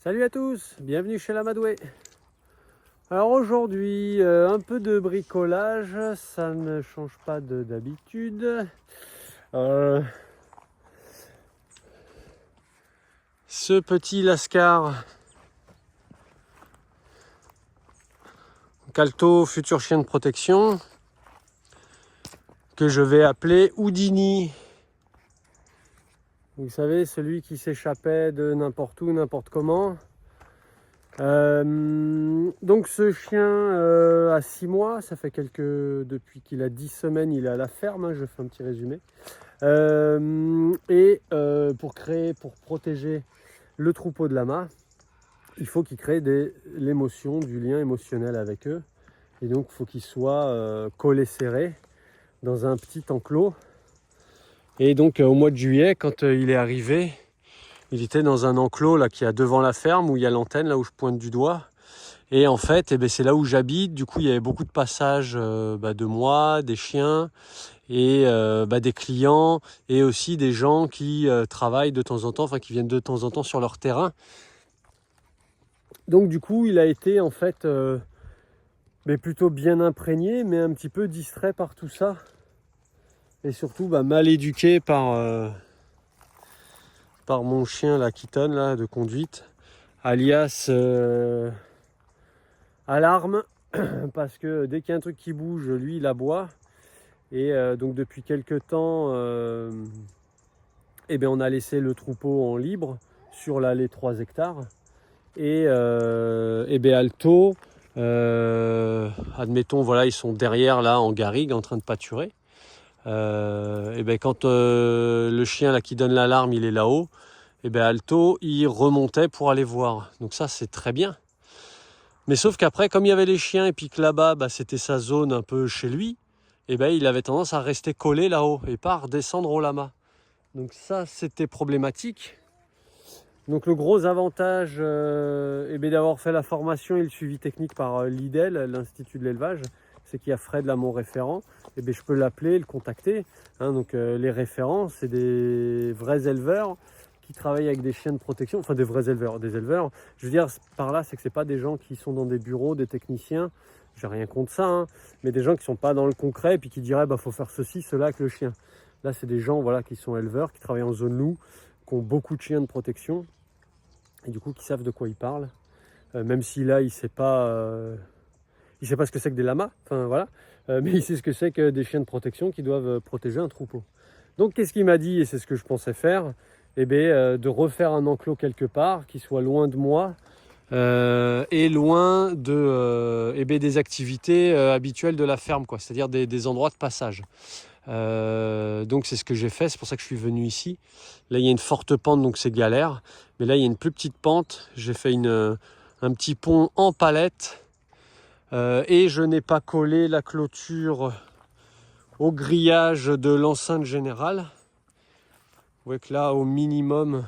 Salut à tous, bienvenue chez l'Amadoué. Alors aujourd'hui, un peu de bricolage, ça ne change pas d'habitude. Ce petit Lascar Calto, futur chien de protection, que je vais appeler Houdini. Vous savez, celui qui s'échappait de n'importe où, n'importe comment. Donc ce chien a 6 mois, ça fait depuis qu'il a 10 semaines, il est à la ferme, hein, je fais un petit résumé. Pour protéger le troupeau de lamas, il faut qu'il crée l'émotion, du lien émotionnel avec eux. Et donc il faut qu'il soit collé serré dans un petit enclos. Et donc au mois de juillet, quand il est arrivé, il était dans un enclos là qui est devant la ferme où il y a l'antenne, là où je pointe du doigt. Et en fait, c'est là où j'habite. Du coup, il y avait beaucoup de passages de moi, des chiens et des clients et aussi des gens qui travaillent de temps en temps, enfin qui viennent de temps en temps sur leur terrain. Donc du coup, il a été en fait plutôt bien imprégné, mais un petit peu distrait par tout ça. Et surtout mal éduqué par mon chien la Keaton là, de conduite, alias alarme, parce que dès qu'il y a un truc qui bouge, lui il aboie. Et donc depuis quelques temps, on a laissé le troupeau en libre sur les 3 hectares. Et Alto, admettons, voilà, ils sont derrière là en garrigue en train de pâturer. Quand le chien là qui donne l'alarme, il est là-haut, Alto, il remontait pour aller voir. Donc ça, c'est très bien. Mais sauf qu'après, comme il y avait les chiens et puis que là-bas, c'était sa zone un peu chez lui, il avait tendance à rester collé là-haut et pas à redescendre au lama. Donc ça, c'était problématique. Donc le gros avantage d'avoir fait la formation et le suivi technique par l'IDEL, l'Institut de l'élevage, c'est qu'il y a Fred là, mon référent, je peux l'appeler, le contacter. Donc les référents, c'est des vrais éleveurs qui travaillent avec des chiens de protection, enfin des vrais éleveurs, des éleveurs. Je veux dire par là, c'est que c'est pas des gens qui sont dans des bureaux, des techniciens, j'ai rien contre ça, mais des gens qui sont pas dans le concret et puis qui diraient faut faire ceci, cela avec le chien. Là, c'est des gens qui sont éleveurs, qui travaillent en zone loup, qui ont beaucoup de chiens de protection et du coup qui savent de quoi ils parlent. Même si là, il sait pas ce que c'est que des lamas, mais il sait ce que c'est que des chiens de protection qui doivent protéger un troupeau. Donc qu'est-ce qu'il m'a dit, et c'est ce que je pensais faire, de refaire un enclos quelque part qui soit loin de moi et loin des activités habituelles de la ferme, c'est-à-dire des endroits de passage. Donc c'est ce que j'ai fait, c'est pour ça que je suis venu ici. Là il y a une forte pente, donc c'est galère, mais là il y a une plus petite pente. J'ai fait un petit pont en palette et je n'ai pas collé la clôture au grillage de l'enceinte générale. Vous voyez que là au minimum,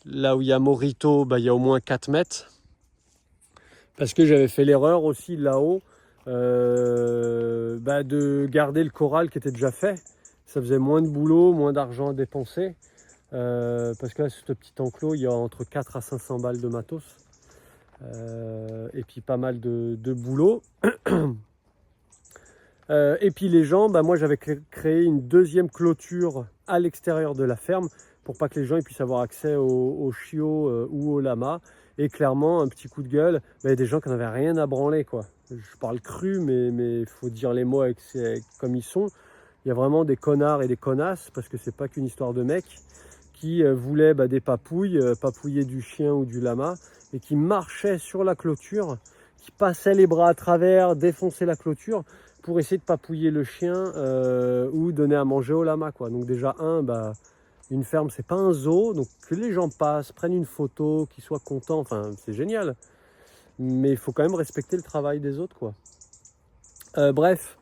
là où il y a Morito, il y a au moins 4 mètres, parce que j'avais fait l'erreur aussi là-haut de garder le corral qui était déjà fait. Ça faisait moins de boulot, moins d'argent à dépenser, parce que là, sur ce petit enclos, il y a entre 4 à 500 balles de matos, et puis pas mal de boulot. Et puis les gens, moi j'avais créé une deuxième clôture à l'extérieur de la ferme pour pas que les gens ils puissent avoir accès aux chiots ou aux lamas. Et clairement, un petit coup de gueule, il y a des gens qui n'avaient rien à branler, quoi. Je parle cru, mais il faut dire les mots comme ils sont. Il y a vraiment des connards et des connasses, parce que c'est pas qu'une histoire de mecs, qui voulaient des papouilles, papouiller du chien ou du lama, et qui marchaient sur la clôture, qui passaient les bras à travers, défonçaient la clôture, pour essayer de papouiller le chien ou donner à manger au lama, quoi. Donc déjà, une ferme, c'est pas un zoo, donc que les gens passent, prennent une photo, qu'ils soient contents, c'est génial. Mais il faut quand même respecter le travail des autres, quoi. Bref,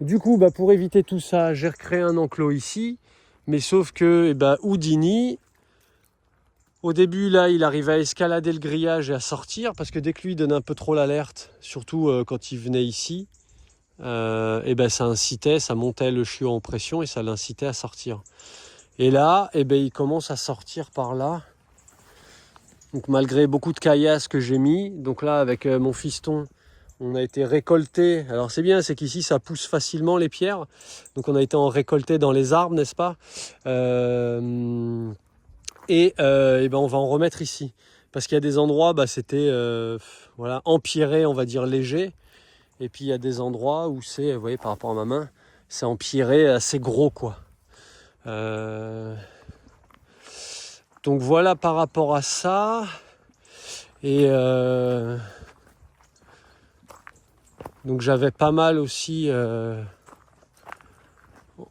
du coup, pour éviter tout ça, j'ai recréé un enclos ici, mais sauf que Houdini, au début, là, il arrivait à escalader le grillage et à sortir, parce que dès que lui donne un peu trop l'alerte, surtout quand il venait ici, ça incitait, ça montait le chiot en pression et ça l'incitait à sortir. Et là, il commence à sortir par là. Donc malgré beaucoup de caillasses que j'ai mis, donc là avec mon fiston, on a été récolté. Alors c'est bien, c'est qu'ici ça pousse facilement les pierres. Donc on a été en récolté dans les arbres, n'est-ce pas? Et ben on va en remettre ici. Parce qu'il y a des endroits, bah, c'était voilà, empierré, on va dire léger. Et puis il y a des endroits où c'est, vous voyez par rapport à ma main, c'est empierré assez gros quoi. Donc voilà par rapport à ça. Et donc j'avais pas mal aussi,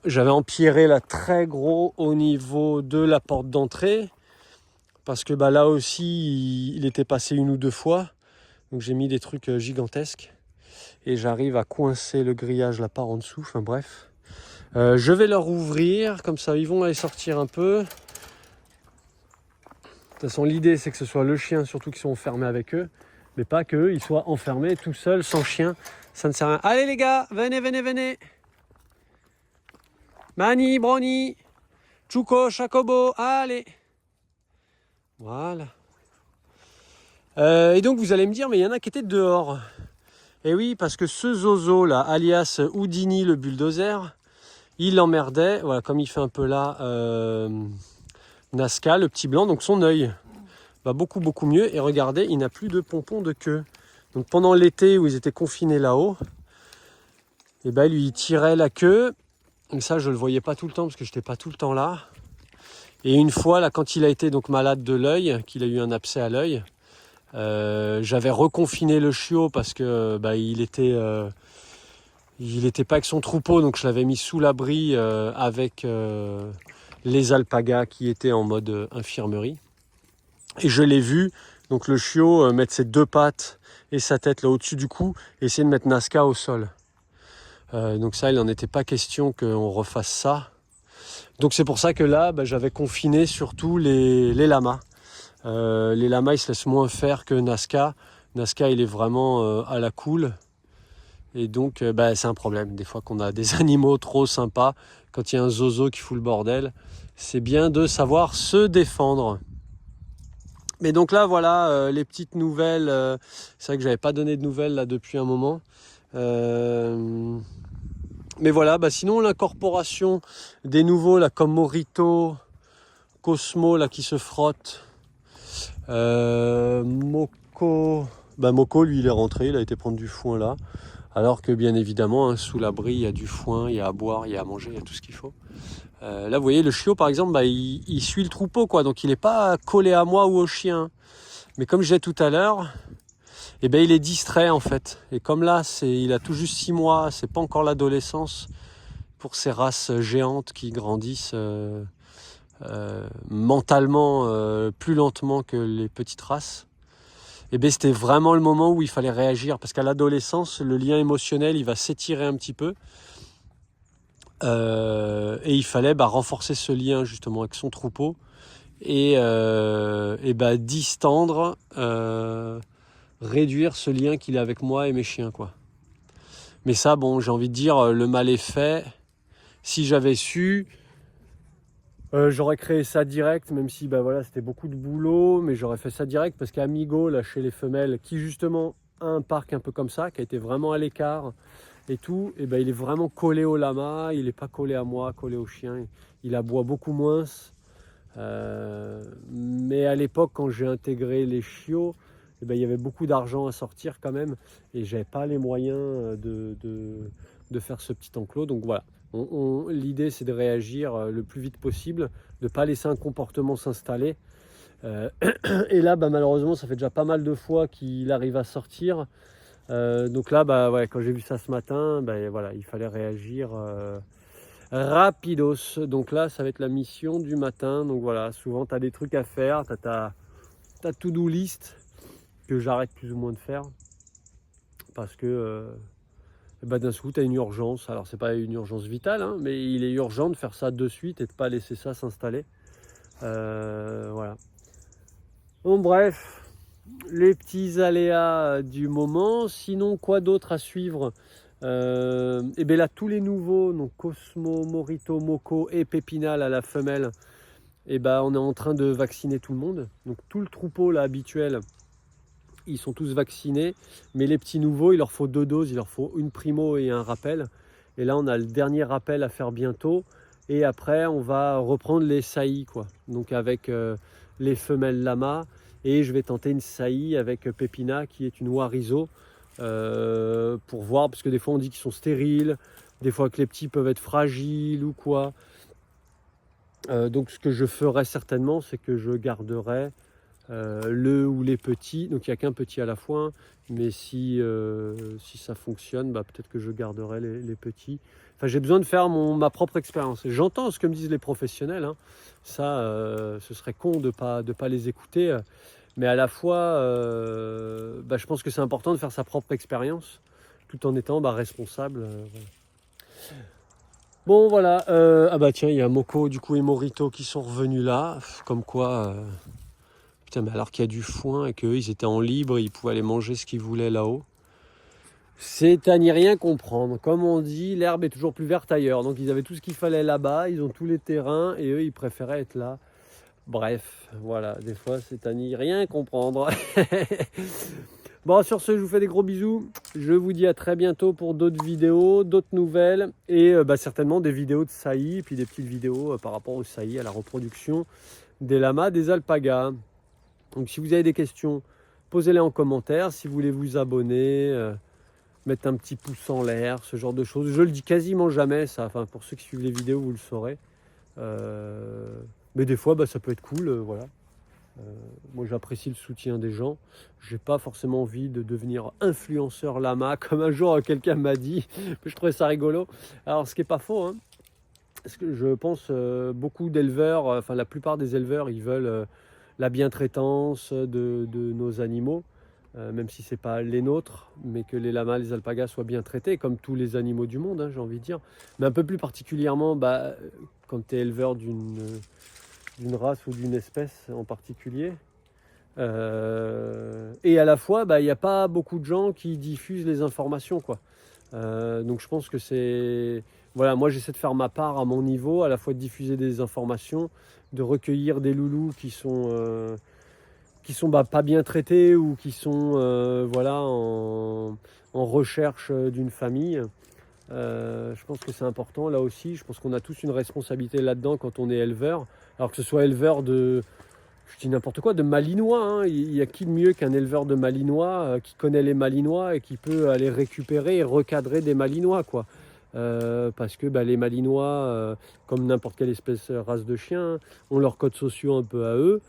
j'avais empierré là très gros au niveau de la porte d'entrée. Parce que bah, là aussi il était passé une ou deux fois. Donc j'ai mis des trucs gigantesques. Et j'arrive à coincer le grillage là par en dessous. Enfin bref. Je vais leur ouvrir, comme ça ils vont aller sortir un peu. De toute façon l'idée c'est que ce soit le chien surtout qui sont enfermés avec eux. Mais pas qu'eux ils soient enfermés tout seuls, sans chien. Ça ne sert à rien. Allez les gars, venez, venez, venez. Mani, Brony, Chuko, Chakobo, allez. Voilà. Et donc vous allez me dire, mais il y en a qui étaient dehors. Et oui, parce que ce zozo là, alias Houdini le bulldozer, il emmerdait, voilà, comme il fait un peu là, Nazca, le petit blanc, donc son œil va beaucoup beaucoup mieux. Et regardez, il n'a plus de pompons de queue. Donc pendant l'été où ils étaient confinés là-haut, et ben lui il tirait la queue. Et ça je le voyais pas tout le temps parce que j'étais pas tout le temps là. Et une fois là, quand il a été donc malade de l'œil, qu'il a eu un abcès à l'œil, j'avais reconfiné le chiot parce que bah, il était pas avec son troupeau, donc je l'avais mis sous l'abri avec les alpagas qui étaient en mode infirmerie. Et je l'ai vu, donc le chiot mettre ses deux pattes et sa tête là au-dessus du cou, et essayer de mettre Nazca au sol. Donc ça, il n'en était pas question qu'on refasse ça. Donc c'est pour ça que là, bah, j'avais confiné surtout les lamas. Les lamas, ils se laissent moins faire que Nazca. Nazca, il est vraiment à la cool. Et donc, bah, c'est un problème. Des fois qu'on a des animaux trop sympas, quand il y a un zozo qui fout le bordel, c'est bien de savoir se défendre. Mais donc là, voilà, les petites nouvelles. C'est vrai que j'avais pas donné de nouvelles là depuis un moment. Mais voilà, bah, sinon l'incorporation des nouveaux, là, comme Morito, Cosmo, là, qui se frottent. Moko, bah, Moko, lui, il est rentré, il a été prendre du foin là. Alors que bien évidemment, hein, sous l'abri, il y a du foin, il y a à boire, il y a à manger, il y a tout ce qu'il faut. Là, vous voyez, le chiot, par exemple, bah, il suit le troupeau, quoi. Donc, il n'est pas collé à moi ou au chien. Mais comme je disais tout à l'heure, eh ben, il est distrait, en fait. Et comme là, il a tout juste 6 mois, c'est pas encore l'adolescence pour ces races géantes qui grandissent mentalement plus lentement que les petites races. Et bien, c'était vraiment le moment où il fallait réagir. Parce qu'à l'adolescence, le lien émotionnel, il va s'étirer un petit peu. Et il fallait renforcer ce lien justement avec son troupeau. Et distendre, réduire ce lien qu'il a avec moi et mes chiens, quoi. Mais ça, bon, j'ai envie de dire, le mal est fait. Si j'avais su, j'aurais créé ça direct, même si voilà, c'était beaucoup de boulot, mais j'aurais fait ça direct parce qu'Amigo, là, chez les femelles, qui justement a un parc un peu comme ça, qui a été vraiment à l'écart et tout, et il est vraiment collé au lama, il n'est pas collé à moi, collé au chien, il aboie beaucoup moins. Mais à l'époque, quand j'ai intégré les chiots, il y avait beaucoup d'argent à sortir quand même, et j'avais pas les moyens de faire ce petit enclos, donc voilà. L'idée, c'est de réagir le plus vite possible, de ne pas laisser un comportement s'installer. Et là, malheureusement, ça fait déjà pas mal de fois qu'il arrive à sortir. Donc là, ouais, quand j'ai vu ça ce matin, voilà, il fallait réagir rapidos. Donc là, ça va être la mission du matin. Donc voilà, souvent, tu as des trucs à faire, tu as ta to-do list que j'arrête plus ou moins de faire parce que... d'un coup, tu as une urgence. Alors, c'est pas une urgence vitale, hein, mais il est urgent de faire ça de suite et de pas laisser ça s'installer. Voilà. Bon, bref, les petits aléas du moment. Sinon, quoi d'autre à suivre? Et bien là, tous les nouveaux, donc Cosmo, Morito, Moko et Pépinal à la femelle, et ben on est en train de vacciner tout le monde. Donc tout le troupeau là habituel, ils sont tous vaccinés, mais les petits nouveaux, il leur faut 2 doses, il leur faut une primo et un rappel. Et là, on a le dernier rappel à faire bientôt. Et après, on va reprendre les saillies, quoi. Donc avec les femelles lamas. Et je vais tenter une saillie avec Pépina, qui est une Wariso, pour voir, parce que des fois, on dit qu'ils sont stériles, des fois que les petits peuvent être fragiles ou quoi. Donc ce que je ferai certainement, c'est que je garderai le ou les petits, donc il n'y a qu'un petit à la fois, hein, mais si ça fonctionne, bah, peut-être que je garderai les petits. Enfin, j'ai besoin de faire ma propre expérience. J'entends ce que me disent les professionnels, hein. Ça, ce serait con de pas les écouter, mais à la fois, bah, je pense que c'est important de faire sa propre expérience, tout en étant responsable. Voilà. Bon voilà, ah bah tiens, il y a Moko du coup et Morito qui sont revenus là, comme quoi... Putain, mais alors qu'il y a du foin et qu'eux, ils étaient en libre, ils pouvaient aller manger ce qu'ils voulaient là-haut. C'est à n'y rien comprendre. Comme on dit, l'herbe est toujours plus verte ailleurs. Donc ils avaient tout ce qu'il fallait là-bas, ils ont tous les terrains et eux, ils préféraient être là. Bref, voilà, des fois, c'est à n'y rien comprendre. Bon, sur ce, je vous fais des gros bisous. Je vous dis à très bientôt pour d'autres vidéos, d'autres nouvelles et certainement des vidéos de saillies, puis des petites vidéos par rapport aux saillies, à la reproduction des lamas, des alpagas. Donc si vous avez des questions, posez-les en commentaire. Si vous voulez vous abonner, mettre un petit pouce en l'air, ce genre de choses. Je le dis quasiment jamais, ça. Enfin, pour ceux qui suivent les vidéos, vous le saurez. Mais des fois, ça peut être cool, voilà. Moi, j'apprécie le soutien des gens. J'ai pas forcément envie de devenir influenceur lama, comme un jour quelqu'un m'a dit. Je trouvais ça rigolo. Alors, ce qui est pas faux, hein, parce que je pense beaucoup d'éleveurs, enfin la plupart des éleveurs, ils veulent la bientraitance de nos animaux, même si c'est pas les nôtres, mais que les lamas, les alpagas soient bien traités, comme tous les animaux du monde, hein, j'ai envie de dire. Mais un peu plus particulièrement, quand tu es éleveur d'une race ou d'une espèce en particulier. Et à la fois, il n'y a pas beaucoup de gens qui diffusent les informations, quoi. Donc je pense que c'est... Voilà, moi j'essaie de faire ma part à mon niveau, à la fois de diffuser des informations, de recueillir des loulous qui sont pas bien traités ou qui sont en recherche d'une famille. Je pense que c'est important là aussi. Je pense qu'on a tous une responsabilité là-dedans quand on est éleveur. Alors que ce soit éleveur je dis n'importe quoi, de malinois, hein. Il y a qui de mieux qu'un éleveur de malinois qui connaît les malinois et qui peut aller récupérer et recadrer des malinois, quoi. Parce que les malinois, comme n'importe quelle espèce race de chien, ont leurs codes sociaux un peu à eux.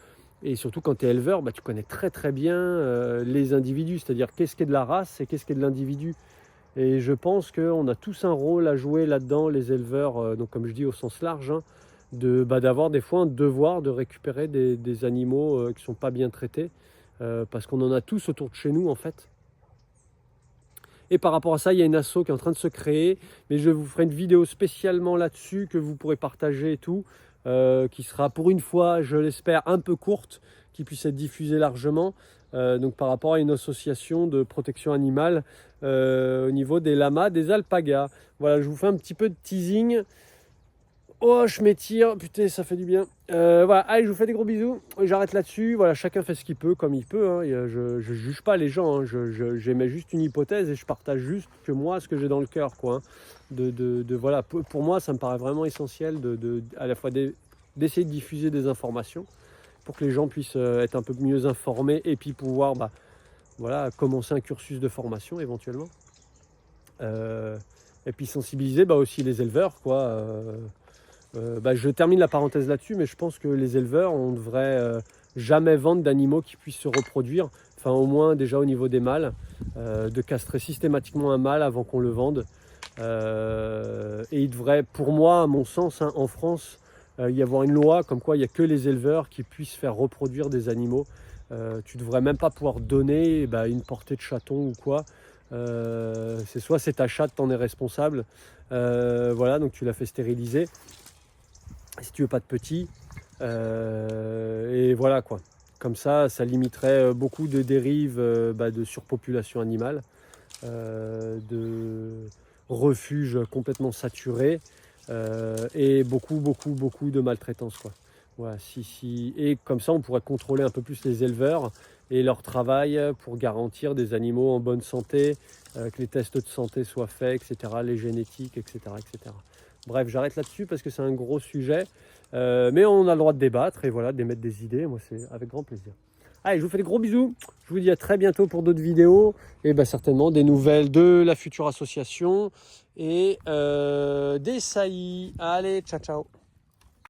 Et surtout quand tu es éleveur, tu connais très très bien les individus, c'est-à-dire qu'est-ce qui est de la race et qu'est-ce qui est de l'individu. Et je pense qu'on a tous un rôle à jouer là-dedans, les éleveurs, donc comme je dis au sens large, hein, d'avoir des fois un devoir de récupérer des animaux qui ne sont pas bien traités, parce qu'on en a tous autour de chez nous en fait. Et par rapport à ça, il y a une asso qui est en train de se créer, mais je vous ferai une vidéo spécialement là-dessus que vous pourrez partager et tout, qui sera pour une fois, je l'espère, un peu courte, qui puisse être diffusée largement. Donc par rapport à une association de protection animale au niveau des lamas, des alpagas. Voilà, je vous fais un petit peu de teasing. Oh, je m'étire, putain, ça fait du bien. Voilà, allez, je vous fais des gros bisous. J'arrête là-dessus. Voilà, chacun fait ce qu'il peut, comme il peut, hein. Je juge pas les gens, hein. J'émets juste une hypothèse et je partage juste que moi, ce que j'ai dans le cœur, quoi, hein. Voilà, pour moi, ça me paraît vraiment essentiel à la fois d'essayer de diffuser des informations pour que les gens puissent être un peu mieux informés et puis pouvoir, voilà, commencer un cursus de formation éventuellement. Et puis sensibiliser aussi les éleveurs, quoi. Je termine la parenthèse là-dessus, mais je pense que les éleveurs, on ne devrait jamais vendre d'animaux qui puissent se reproduire, enfin au moins déjà au niveau des mâles, de castrer systématiquement un mâle avant qu'on le vende. Et il devrait, pour moi, à mon sens, hein, en France, y avoir une loi comme quoi il n'y a que les éleveurs qui puissent faire reproduire des animaux. Tu ne devrais même pas pouvoir donner une portée de chaton ou quoi. C'est soit c'est ta chatte, t'en es responsable, voilà, donc tu l'as fait stériliser si tu veux pas de petits, et voilà quoi. Comme ça limiterait beaucoup de dérives de surpopulation animale, de refuges complètement saturés, et beaucoup de maltraitance, quoi. Voilà, et comme ça, on pourrait contrôler un peu plus les éleveurs et leur travail pour garantir des animaux en bonne santé, que les tests de santé soient faits, etc., les génétiques, etc., etc. Bref, j'arrête là-dessus parce que c'est un gros sujet, mais on a le droit de débattre et voilà, d'émettre des idées. Moi, c'est avec grand plaisir. Allez, je vous fais des gros bisous. Je vous dis à très bientôt pour d'autres vidéos et certainement des nouvelles de la future association et des saillies. Allez, ciao, ciao.